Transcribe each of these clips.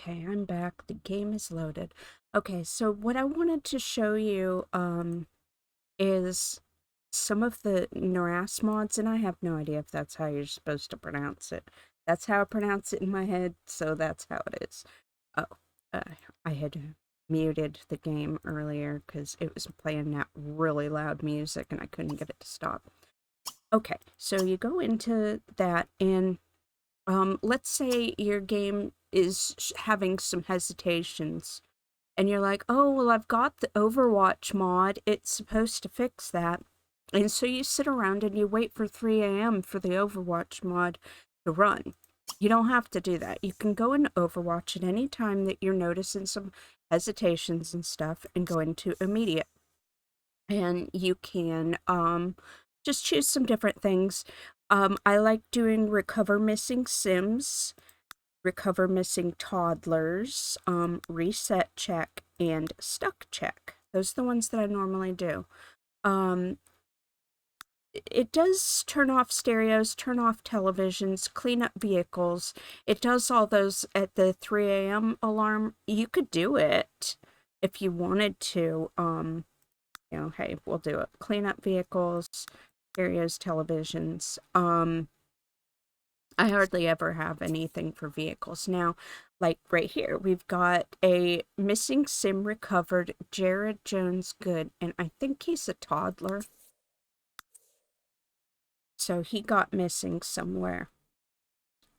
Okay, I'm back. The game is loaded. Okay, so what I wanted to show you is some of the Naras mods, and I have no idea if that's how you're supposed to pronounce it. That's how I pronounce it in my head, so that's how it is. Oh, uh, I had muted the game earlier because it was playing that really loud music and I couldn't get it to stop. Okay, so you go into that and let's say your game is having some hesitations and you're like, oh, well, I've got the Overwatch mod. It's supposed to fix that. And so you sit around and you wait for 3 a.m. for the Overwatch mod to run. You don't have to do that. You can go into Overwatch at any time that you're noticing some hesitations and stuff and go into immediate. And you can just choose some different things. I like doing recover missing Sims, recover missing toddlers, reset check, and stuck check. Those are the ones that I normally do. It does turn off stereos, turn off televisions, clean up vehicles. It does all those at the 3 a.m. alarm. You could do it if you wanted to. Hey, we'll do it. Clean up vehicles, stereos, televisions. I hardly ever have anything for vehicles. Now, like right here, we've got a missing sim recovered, Jared Jones Good, and I think he's a toddler. So he got missing somewhere.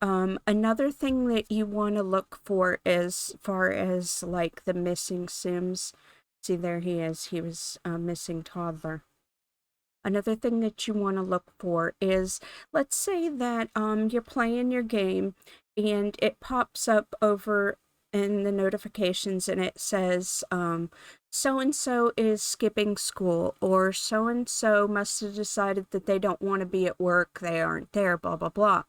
Another thing that you want to look for as far as like the missing sims, see there he is, he was a missing toddler. Another thing that you want to look for is, let's say that you're playing your game and it pops up over in the notifications and it says so and so is skipping school, or so and so must have decided that they don't want to be at work, they aren't there, blah blah blah.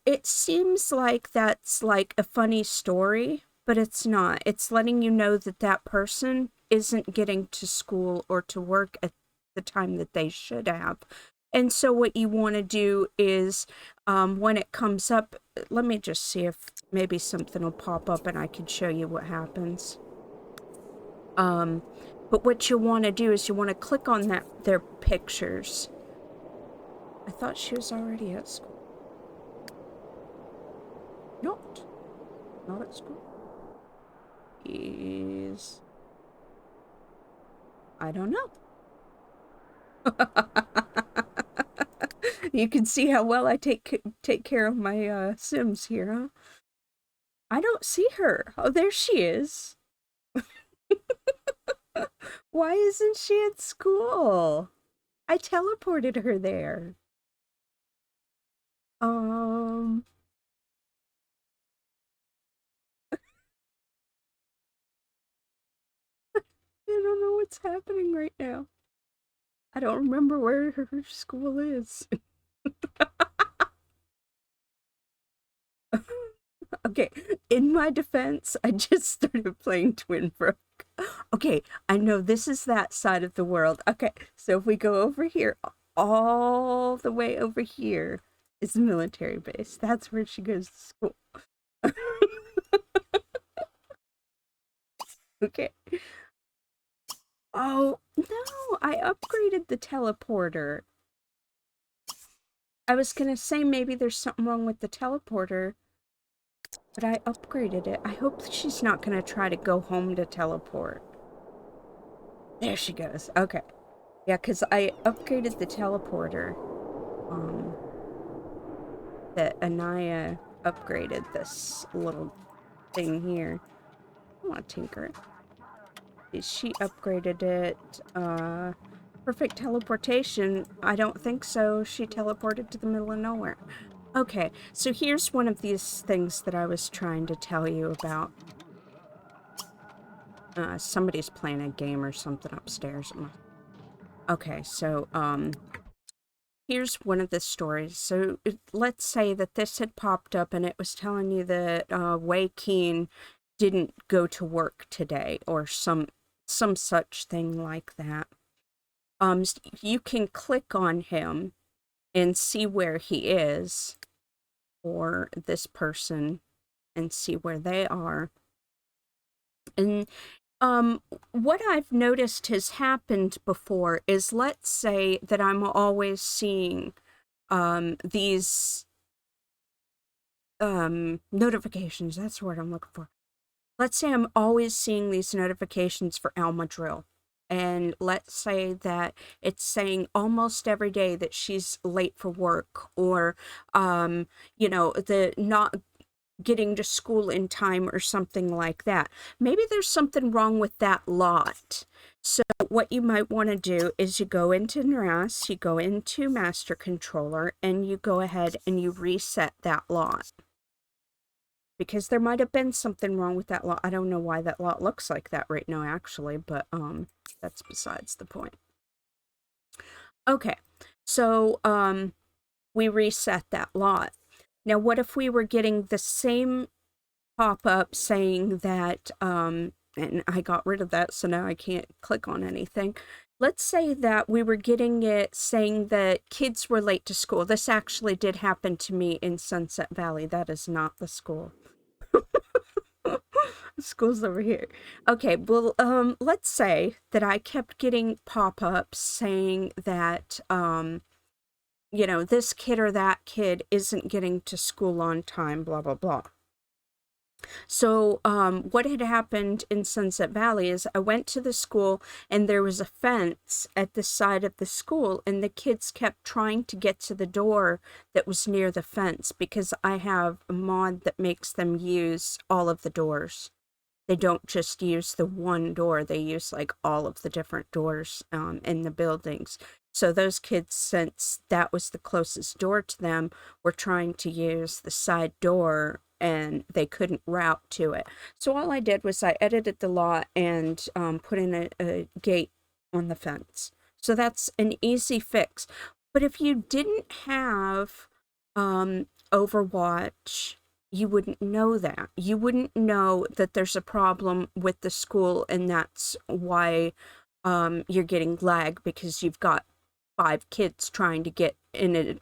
It seems like that's like a funny story, but it's not. It's letting you know that that person isn't getting to school or to work at the time that they should have. And so what you want to do is when it comes up, let me just see if maybe something will pop up and I can show you what happens. But what you want to do is you want to click on their pictures. I thought she was already at school. Not. Not at school. Is I don't know. You can see how well I take care of my Sims here, huh? I don't see her. Oh, there she is. Why isn't she at school? I teleported her there. Um, I don't know what's happening right now. I don't remember where her school is. Okay, in my defense, I just started playing Twin Brook. Okay, I know this is that side of the world. Okay, so if we go over here, all the way over here is the military base. That's where she goes to school. Okay. Oh, no, I upgraded the teleporter. I was gonna say maybe there's something wrong with the teleporter, but I upgraded it. I hope she's not gonna try to go home to teleport. There she goes. Okay. Yeah, because I upgraded the teleporter. Um, that Anaya upgraded this little thing here. I want to tinker it. She upgraded it. Perfect teleportation. I don't think so. She teleported to the middle of nowhere. Okay, so here's one of these things that I was trying to tell you about. Somebody's playing a game or something upstairs. Okay, so, here's one of the stories. So let's say that this had popped up and it was telling you that Wei Keen didn't go to work today or some such thing like that. You can click on him and see where he is, or this person and see where they are. And um, what I've noticed has happened before is, let's say that I'm always seeing these notifications. That's the word I'm looking for. Let's say I'm always seeing these notifications for Alma Drill. And let's say that it's saying almost every day that she's late for work, or, the not getting to school in time or something like that. Maybe there's something wrong with that lot. So what you might want to do is you go into NRAS, you go into Master Controller, and you go ahead and you reset that lot. Because there might have been something wrong with that lot. I don't know why that lot looks like that right now, actually, but that's besides the point. Okay, so we reset that lot. Now, what if we were getting the same pop-up saying that, and I got rid of that, so now I can't click on anything. Let's say that we were getting it saying that kids were late to school. This actually did happen to me in Sunset Valley. That is not the school. The school's over here. Okay, well, let's say that I kept getting pop-ups saying that, this kid or that kid isn't getting to school on time, blah, blah, blah. So what had happened in Sunset Valley is I went to the school, and there was a fence at the side of the school, and the kids kept trying to get to the door that was near the fence, because I have a mod that makes them use all of the doors. They don't just use the one door, they use like all of the different doors in the buildings. So those kids, since that was the closest door to them, were trying to use the side door, and they couldn't route to it. So all I did was I edited the lot and put in a gate on the fence. So that's an easy fix. But if you didn't have Overwatch, you wouldn't know that. You wouldn't know that there's a problem with the school, and that's why you're getting lag, because you've got 5 kids trying to get in a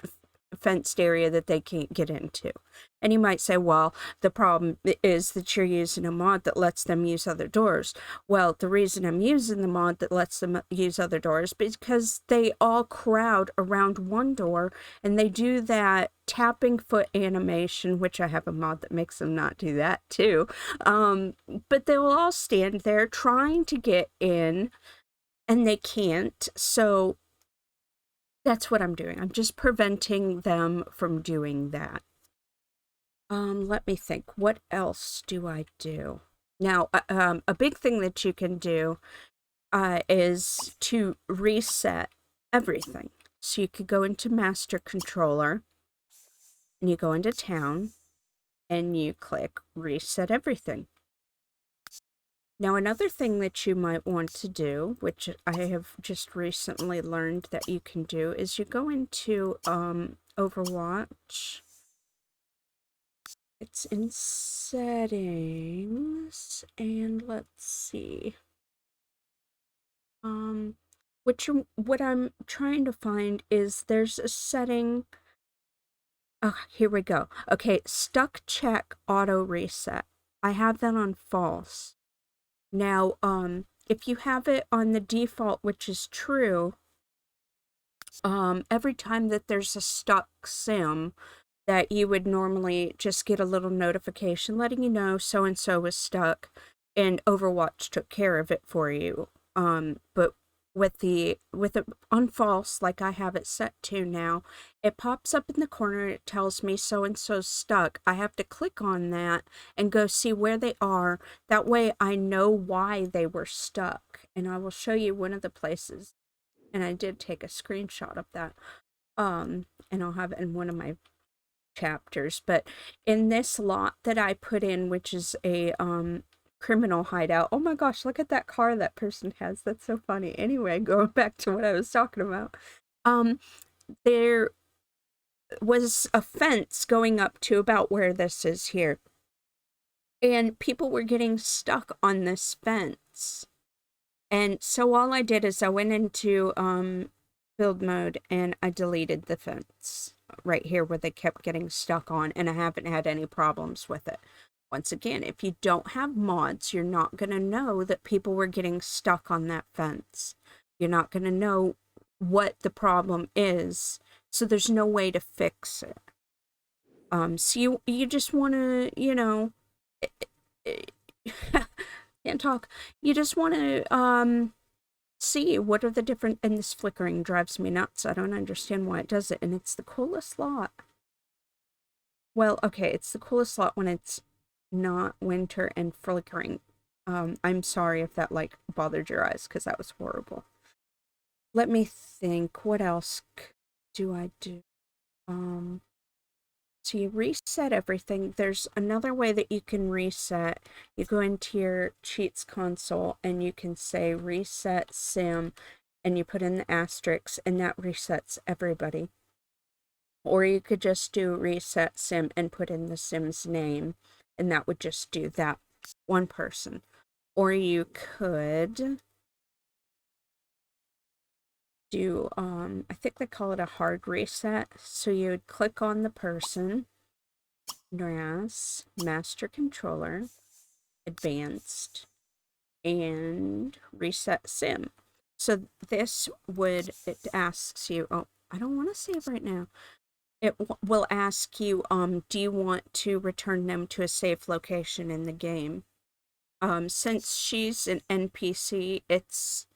fenced area that they can't get into. And you might say, well, the problem is that you're using a mod that lets them use other doors. Well, the reason I'm using the mod that lets them use other doors is because they all crowd around one door, and they do that tapping foot animation, which I have a mod that makes them not do that too. But they will all stand there trying to get in, and they can't. So that's what I'm doing. I'm just preventing them from doing that. Let me think. What else do I do? Now, a big thing that you can do is to reset everything. So you could go into Master Controller, and you go into Town, and you click Reset Everything. Now, another thing that you might want to do, which I have just recently learned that you can do, is you go into Overwatch. It's in settings, and let's see. What I'm trying to find is there's a setting. Oh, here we go. Okay, stuck check auto reset. I have that on false. Now, if you have it on the default, which is true, every time that there's a stuck sim, that you would normally just get a little notification letting you know so-and-so was stuck, and Overwatch took care of it for you. But with it on false, like I have it set to now, it pops up in the corner, it tells me so-and-so's stuck. I have to click on that and go see where they are. That way I know why they were stuck. And I will show you one of the places. And I did take a screenshot of that. And I'll have it in one of my chapters. But in this lot that I put in, which is a criminal hideout. Oh my gosh, look at that car that person has. That's so funny. Anyway, going back to what I was talking about. There was a fence going up to about where this is here. And people were getting stuck on this fence. And so all I did is I went into build mode, and I deleted the fence right here where they kept getting stuck on, and I haven't had any problems with it. Once again, if you don't have mods, you're not going to know that people were getting stuck on that fence. You're not going to know what the problem is, so there's no way to fix it. So you just want to, you know, can't talk. You just want to see what are the different, and this flickering drives me nuts. I don't understand why it does it, and it's the coolest lot. Well, okay, it's the coolest lot when it's not winter and flickering. I'm sorry if that, like, bothered your eyes, because that was horrible. Let me think, what else do I do? So you reset everything. There's another way that you can reset. You go into your cheats console and you can say reset sim, and you put in the asterisk, and that resets everybody. Or you could just do reset sim and put in the sim's name, and that would just do that one person. Or you could do, I think they call it a hard reset. So you would click on the person, NAS, Master Controller, Advanced, and Reset Sim. So this would, it asks you, oh, I don't want to save right now. It will ask you, do you want to return them to a safe location in the game? Since she's an NPC, it's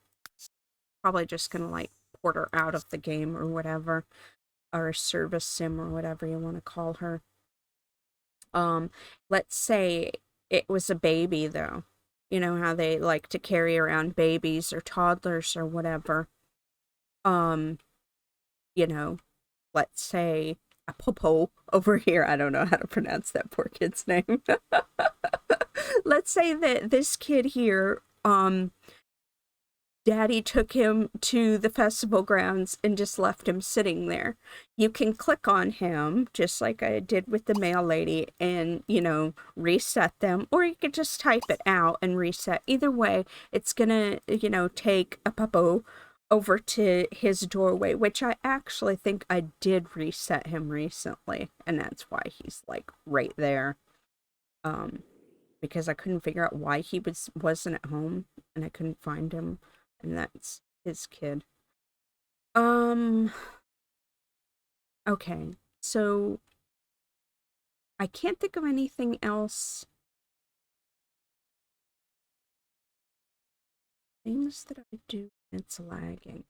probably just gonna, like, port her out of the game or whatever, or a service sim or whatever you want to call her. Let's say it was a baby, though. You know how they like to carry around babies or toddlers or whatever. You know, let's say a popo over here. I don't know how to pronounce that poor kid's name. Let's say that this kid here, Daddy took him to the festival grounds and just left him sitting there. You can click on him, just like I did with the mail lady, and, you know, reset them. Or you could just type it out and reset. Either way, it's gonna, you know, take a puppo over to his doorway, which I actually think I did reset him recently. And that's why he's, like, right there. Because I couldn't figure out why he wasn't at home, and I couldn't find him. And that's his kid. Okay, so I can't think of anything else. Things that I do, it's lagging.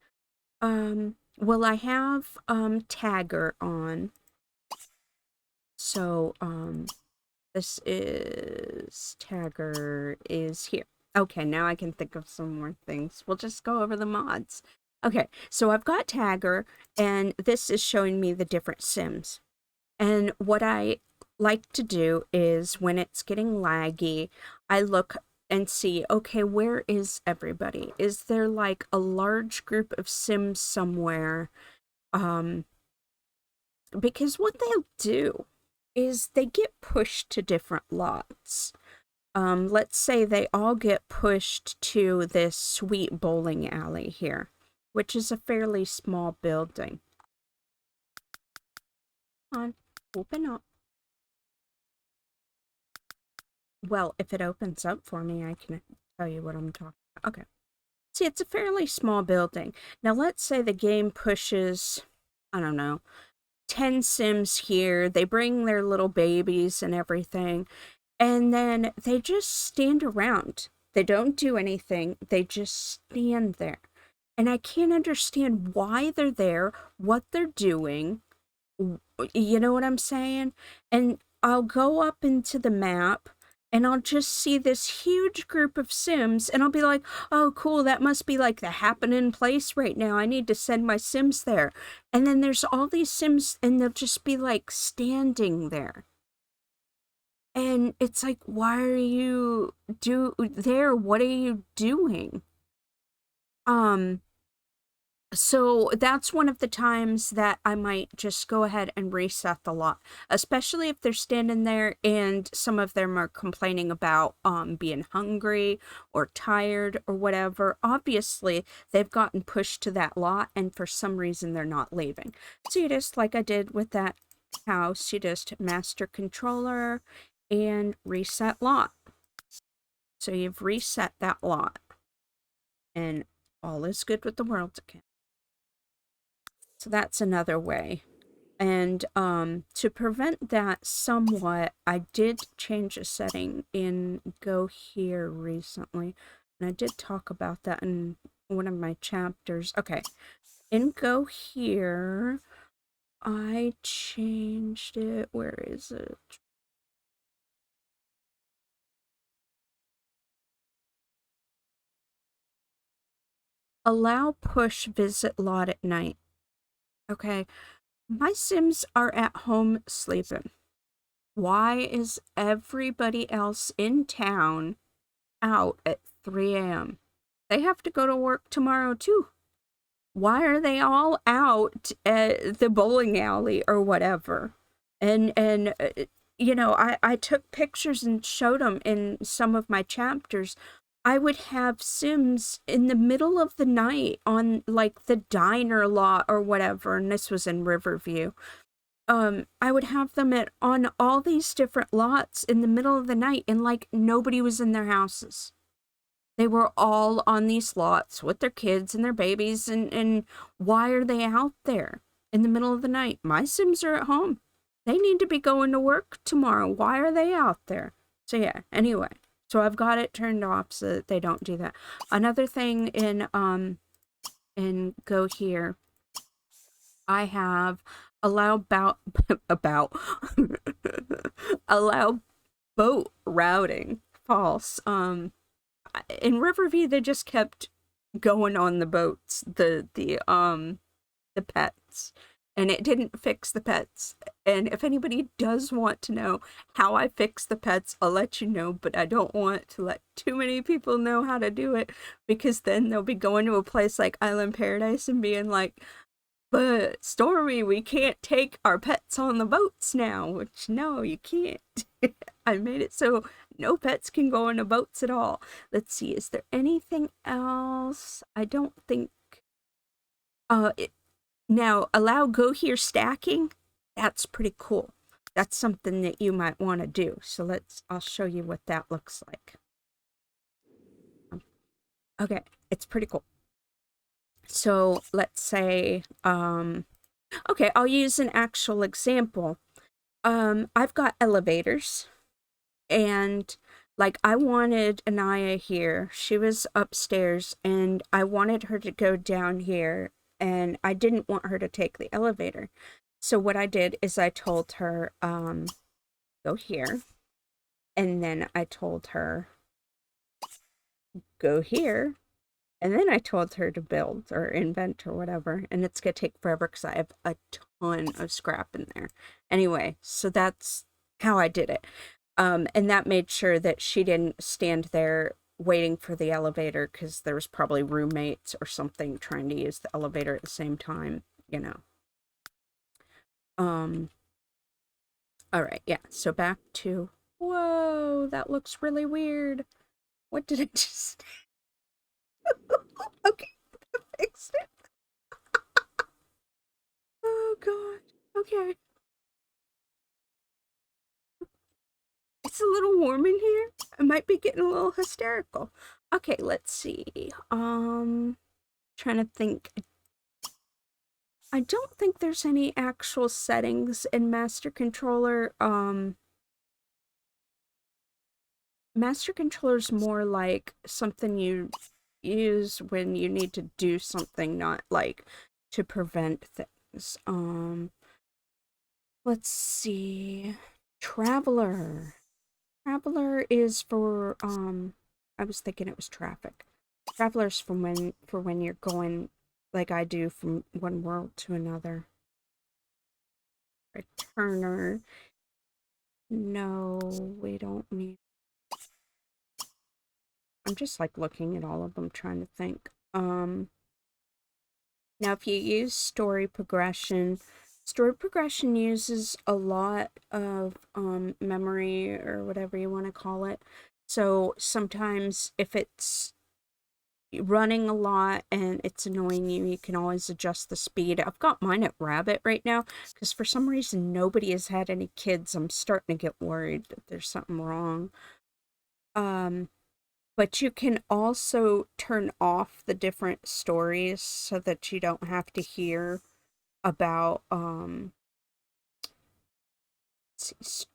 Well, I have, Tagger on. So, this is, Tagger is here. Okay, now I can think of some more things. We'll just go over the mods. Okay, so I've got Tagger, and this is showing me the different sims. And what I like to do is when it's getting laggy, I look and see, okay, where is everybody? Is there, like, a large group of sims somewhere? Because what they'll do is they get pushed to different lots. Let's say they all get pushed to this sweet bowling alley here, which is a fairly small building. Come on, open up. Well, if it opens up for me, I can tell you what I'm talking about. Okay. See, it's a fairly small building. Now, let's say the game pushes, I don't know, 10 Sims here. They bring their little babies and everything. And then they just stand around. They don't do anything. They just stand there. And I can't understand why they're there, what they're doing. You know what I'm saying? And I'll go up into the map and I'll just see this huge group of Sims and I'll be like, oh, cool, that must be like the happening place right now. I need to send my Sims there. And then there's all these Sims and they'll just be like standing there. And it's like, why are you there? What are you doing? So that's one of the times that I might just go ahead and reset the lot, especially if they're standing there and some of them are complaining about being hungry or tired or whatever. Obviously, they've gotten pushed to that lot and for some reason they're not leaving. So you just, like I did with that house, you just master controller and reset lot. So you've reset that lot, and all is good with the world again. So that's another way. And to prevent that somewhat, I did change a setting in Go Here recently. And I did talk about that in one of my chapters. Okay, in Go Here, I changed it. Where is it? Allow push visit lot at night. Okay, my Sims are at home sleeping. Why is everybody else in town out at 3 a.m.? They have to go to work tomorrow too. Why are they all out at the bowling alley or whatever? And you know, I took pictures and showed them in some of my chapters. I would have Sims in the middle of the night on like the diner lot or whatever, and this was in Riverview. I would have them at on all these different lots in the middle of the night, and like nobody was in their houses. They were all on these lots with their kids and their babies, and why are they out there in the middle of the night? My Sims are at home. They need to be going to work tomorrow. Why are they out there? So yeah, anyway. So I've got it turned off so that they don't do that. Another thing in Go Here, I have allow about about allow boat routing. False. In Riverview they just kept going on the boats, the pets, and it didn't fix the pets. And if anybody does want to know how I fix the pets, I'll let you know, but I don't want to let too many people know how to do it, because then they'll be going to a place like Island Paradise and being like, but Stormy, we can't take our pets on the boats now, which no, you can't. I made it so no pets can go on the boats at all. Let's see, is there anything else? I don't think. Now, allow Go Here stacking. That's pretty cool. That's something that you might want to do. So I'll show you what that looks like. Okay, it's pretty cool. So let's say, okay, I'll use an actual example. I've got elevators, and like I wanted Anaya here. She was upstairs and I wanted her to go down here, and I didn't want her to take the elevator. So what I did is I told her, go here. And then I told her, go here. And then I told her to build or invent or whatever. And it's going to take forever because I have a ton of scrap in there. Anyway, so that's how I did it. And that made sure that she didn't stand there waiting for the elevator, because there was probably roommates or something trying to use the elevator at the same time, you know. All right, yeah. So back to, whoa, that looks really weird. What did it just? Okay, I fixed it. Oh god. Okay. It's a little warm in here. I might be getting a little hysterical. Okay, let's see. Trying to think. I don't think there's any actual settings in Master Controller. Master Controller's more like something you use when you need to do something, not like to prevent things. Let's see. Traveler. Traveler is for I was thinking it was traffic. Traveler's for when you're going like I do from one world to another. Returner. No, we don't need. I'm just like looking at all of them trying to think. Now if you use story progression uses a lot of memory or whatever you want to call it. So sometimes if it's running a lot and it's annoying you, you can always adjust the speed. I've got mine at rabbit right now because for some reason nobody has had any kids. I'm starting to get worried that there's something wrong. Um, but you can also turn off the different stories so that you don't have to hear about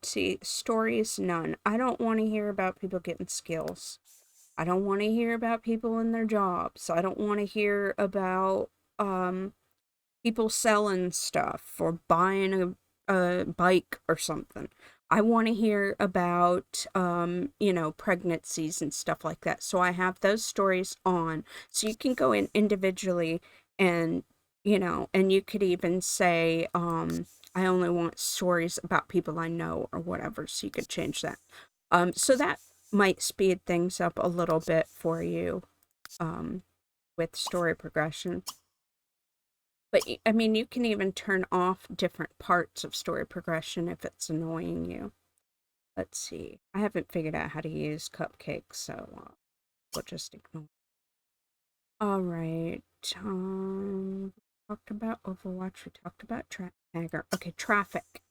see stories none. I don't want to hear about people getting skills. I don't want to hear about people in their jobs. I don't want to hear about um people selling stuff or buying a bike or something. I want to hear about, pregnancies and stuff like that. So I have those stories on. So you can go in individually and, and you could even say, I only want stories about people I know or whatever. So you could change that. So that might speed things up a little bit for you, um, with story progression. But I mean, you can even turn off different parts of story progression if it's annoying you. Let's see. I haven't figured out how to use cupcakes, so we'll just ignore. All right. We talked about Overwatch. We talked about Tagger. Okay, traffic.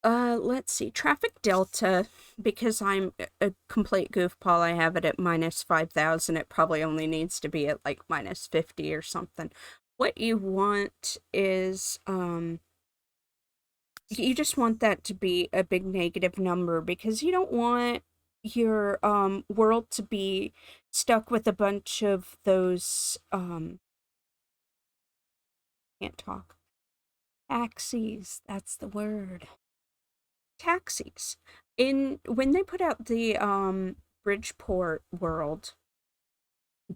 Let's see. Traffic Delta, because I'm a complete goofball, I have it at minus 5,000. It probably only needs to be at like minus 50 or something. What you want is, you just want that to be a big negative number because you don't want your world to be stuck with a bunch of those can't talk taxis, that's the word, taxis. In when they put out the Bridgeport world,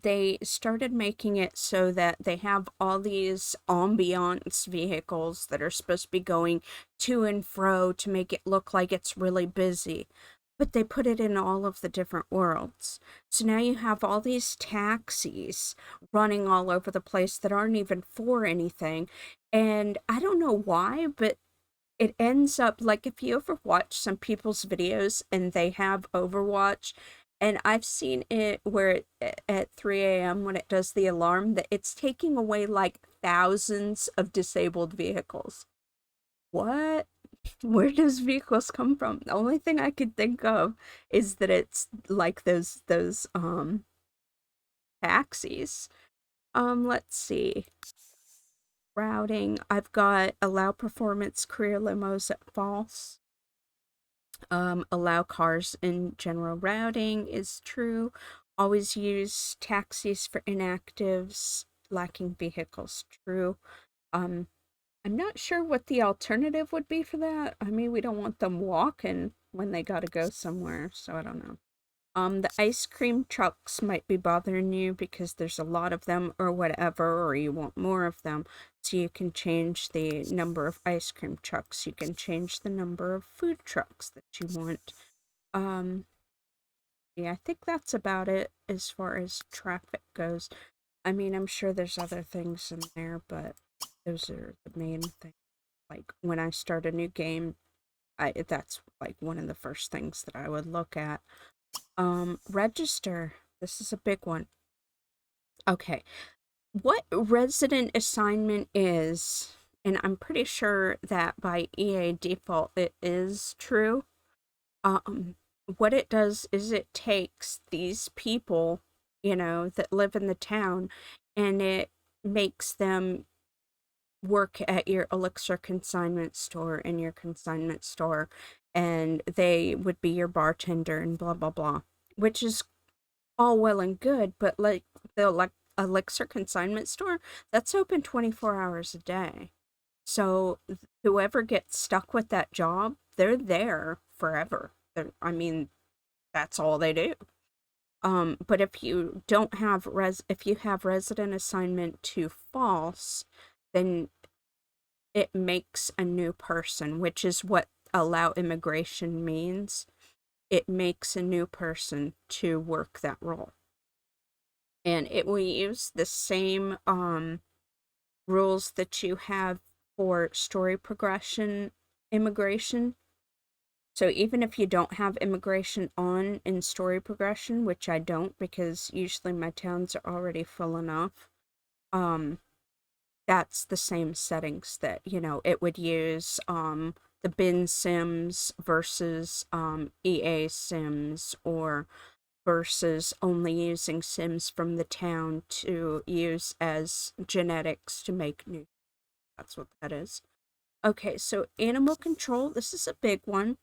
they started making it so that they have all these ambiance vehicles that are supposed to be going to and fro to make it look like it's really busy. But they put it in all of the different worlds. So now you have all these taxis running all over the place that aren't even for anything. And I don't know why, but it ends up like if you ever watch some people's videos and they have Overwatch, and I've seen it where at 3 a.m. when it does the alarm, that it's taking away like thousands of disabled vehicles. What? Where does vehicles come from? The only thing I could think of is that it's like those taxis. Let's see. Routing. I've got allow performance career limos at false. Allow cars in general routing is true. Always use taxis for inactives, lacking vehicles, true. Um, I'm not sure what the alternative would be for that. I mean, we don't want them walking when they gotta go somewhere, so I don't know. The ice cream trucks might be bothering you because there's a lot of them or whatever, or you want more of them. So you can change the number of ice cream trucks. You can change the number of food trucks that you want. Um, yeah, I think that's about it as far as traffic goes. I mean, I'm sure there's other things in there, but those are the main things. Like when I start a new game, that's like one of the first things that I would look at. Register. This is a big one. Okay. What resident assignment is, and I'm pretty sure that by EA default it is true. Um, what it does is it takes these people, that live in the town and it makes them work at your elixir consignment store in your consignment store, and they would be your bartender and blah blah blah, which is all well and good, but like the elixir consignment store, that's open 24 hours a day. So whoever gets stuck with that job, they're there forever. I mean, that's all they do. But if you don't have if you have resident assignment to false, then it makes a new person, which is what allow immigration means. It makes a new person to work that role. And it will use the same rules that you have for story progression immigration. So even if you don't have immigration on in story progression, which I don't because usually my towns are already full enough, um, that's the same settings that, it would use the bin sims versus EA sims, or versus only using sims from the town to use as genetics to make new. That's what that is. Okay, so animal control, this is a big one.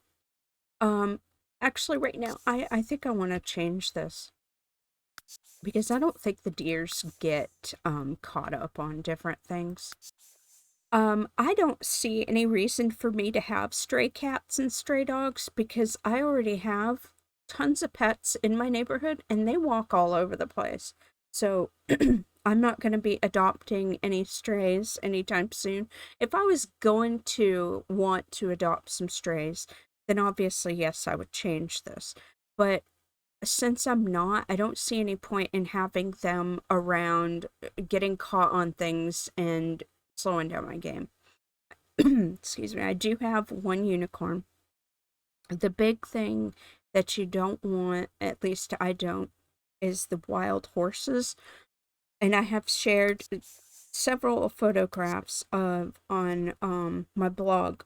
Um, Actually, right now, I think I want to change this because I don't think the deers get caught up on different things. I don't see any reason for me to have stray cats and stray dogs because I already have tons of pets in my neighborhood and they walk all over the place. So I'm not going to be adopting any strays anytime soon. If I was going to want to adopt some strays, then obviously, yes, I would change this. But since I'm not, I don't see any point in having them around getting caught on things and slowing down my game. Excuse me. I do have one unicorn. The big thing that you don't want, at least I don't, is the wild horses. And I have shared several photographs of on my blog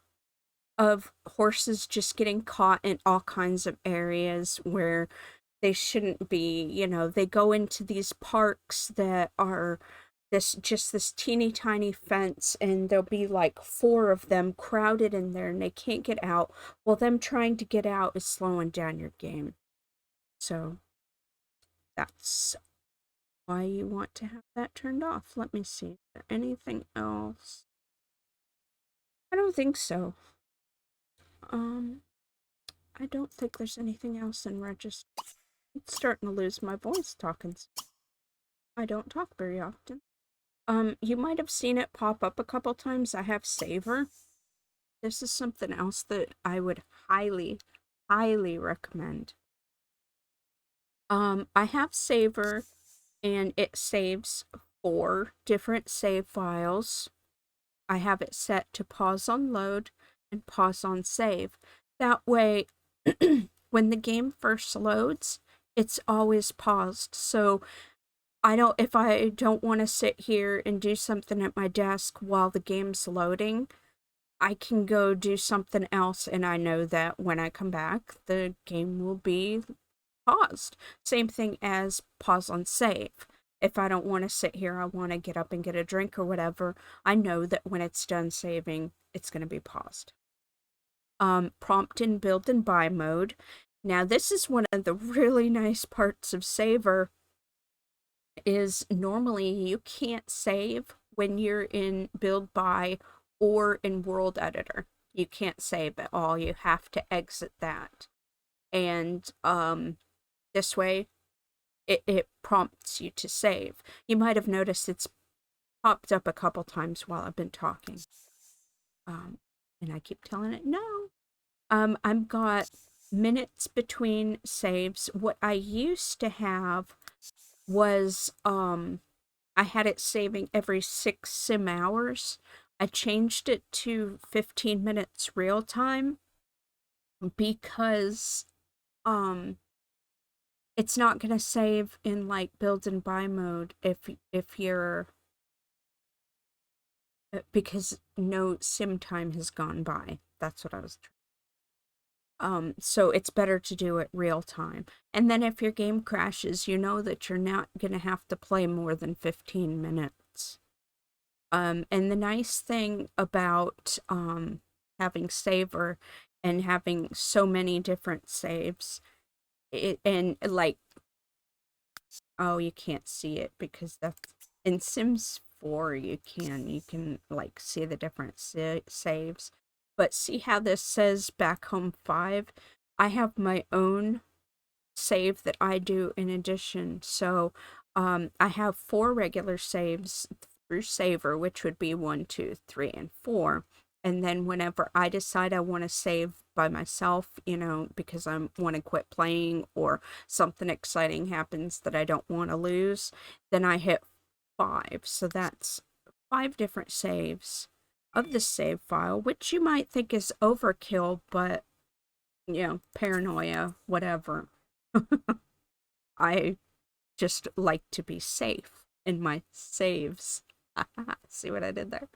of horses just getting caught in all kinds of areas where they shouldn't be. They go into these parks that are this teeny tiny fence, and there'll be like four of them crowded in there and they can't get out. Well, them trying to get out is slowing down your game. So that's why you want to have that turned off. Let me see. Is there anything else? I don't think so. Um, I don't think there's anything else in register. It's starting to lose my voice talking. I don't talk very often. You might have seen it pop up a couple times. I have Savor. This is something else that I would highly, highly recommend. I have Savor, and it saves 4 different save files. I have it set to pause on load and pause on save. That way, when the game first loads, it's always paused. So if I don't want to sit here and do something at my desk while the game's loading, I can go do something else, and I know that when I come back, the game will be paused. Same thing as pause on save. If I don't want to sit here, I want to get up and get a drink or whatever, I know that when it's done saving, it's going to be paused. Prompt and build and buy mode. Now, this is one of the really nice parts of Saver, is normally you can't save when you're in build buy or in world editor. You can't save at all. You have to exit that. And this way it prompts you to save. You might have noticed it's popped up a couple times while I've been talking. And I keep telling it no. I've got minutes between saves. What I used to have was I had it saving every 6 sim hours. I changed it to 15 minutes real time because it's not going to save in like build and buy mode if you're because no sim time has gone by. That's what I was so it's better to do it real time. And then if your game crashes, you know that you're not going to have to play more than 15 minutes. And the nice thing about having Saver and having so many different saves, and like, oh, you can't see it because that's in Sims 4. You can like see the different saves. But see how this says back home 5? I have my own save that I do in addition. So I have 4 regular saves through Saver, which would be 1, 2, 3, and 4. And then whenever I decide I want to save by myself, because I want to quit playing or something exciting happens that I don't want to lose, then I hit 5. So that's 5 different saves of the save file, which you might think is overkill, but paranoia, whatever. I just like to be safe in my saves. See what I did there?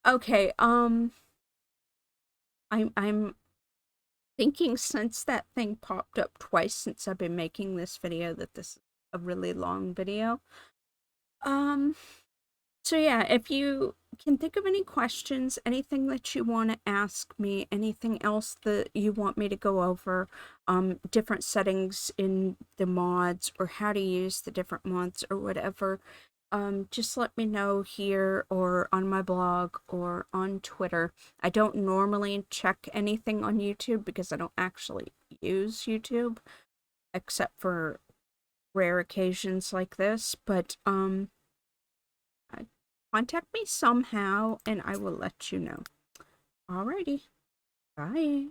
Okay, I'm thinking since that thing popped up twice since I've been making this video that this is a really long video. Um, so yeah, if you can think of any questions, anything that you want to ask me, anything else that you want me to go over, different settings in the mods or how to use the different mods or whatever, just let me know here or on my blog or on Twitter. I don't normally check anything on YouTube because I don't actually use YouTube except for rare occasions like this, but contact me somehow and I will let you know. Alrighty. Bye.